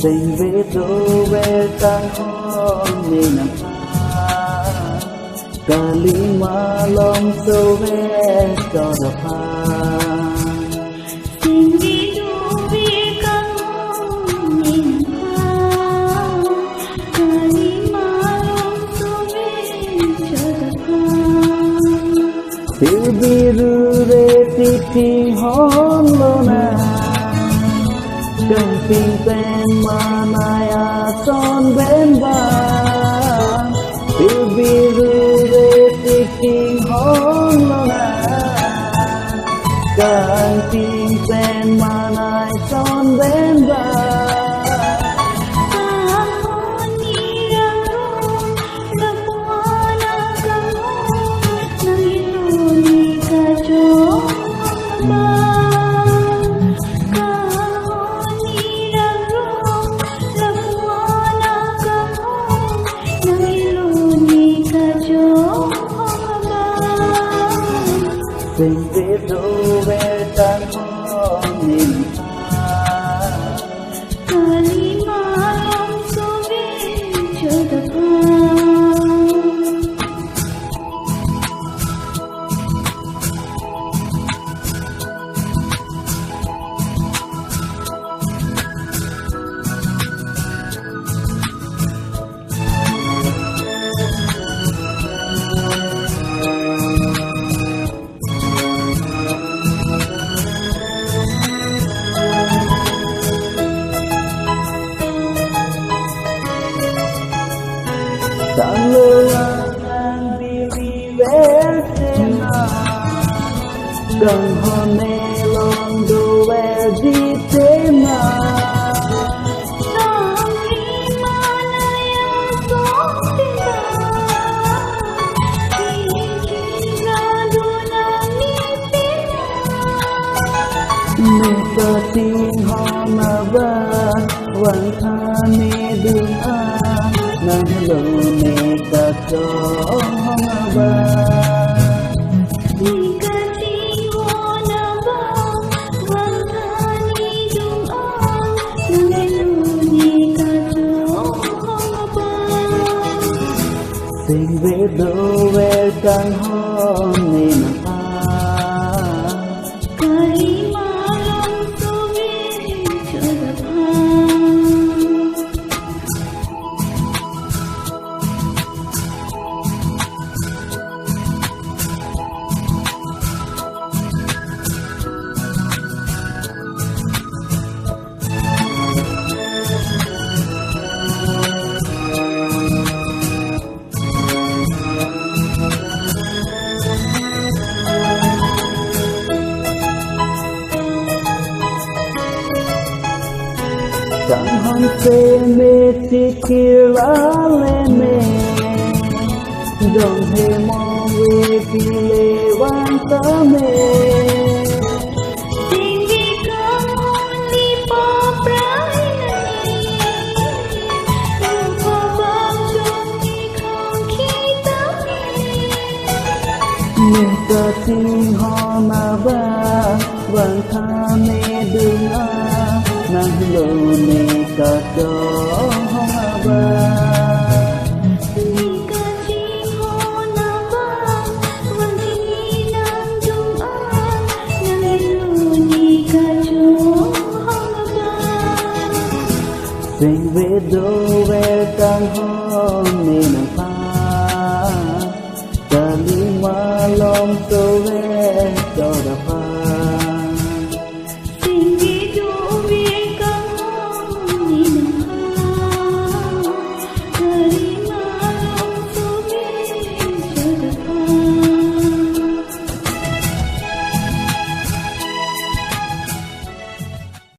Tình về đâu về càng hôn nên nằm pha kali malam sâu về cho đập pha tình vì đâu về càng hôn nên nằm pha kali malam sâu về cho đập pha Tiu biru re titi hon lona Càng tình tên mà nai son bên bàn Tiu biru re titi hon lona Càng tình tên mà nai son bên bàn Tình biết đâu về tan hôn nhìn ta kali malam sâu về cho đập pha Tan luang diri vesena Gang hone londo di tema Meka ting hona ba Wang thane dung Nang hello meka cho hona ba Meka ting hona ba Wang thane dung Nang hello meka cho hona ba Tình về đâu về càng hôn nên pha kali malam sâu về cho đập pha Chẳng hôn se mê ti kira lên mê Dòng hề mong về kỳ lệ vang ta mê Tình vì càng hôn đi bỏ trái Lupa bang trong khi không khi ta Mê ta tình hò mà ba Vang tha mê đừng Nang hello meka cho hona ba Meka ting hona ba Wang thi nang dung Nang hello meka cho hona ba Tình về đâu về càng hôn nên pha kali malam sâu về cho đập pha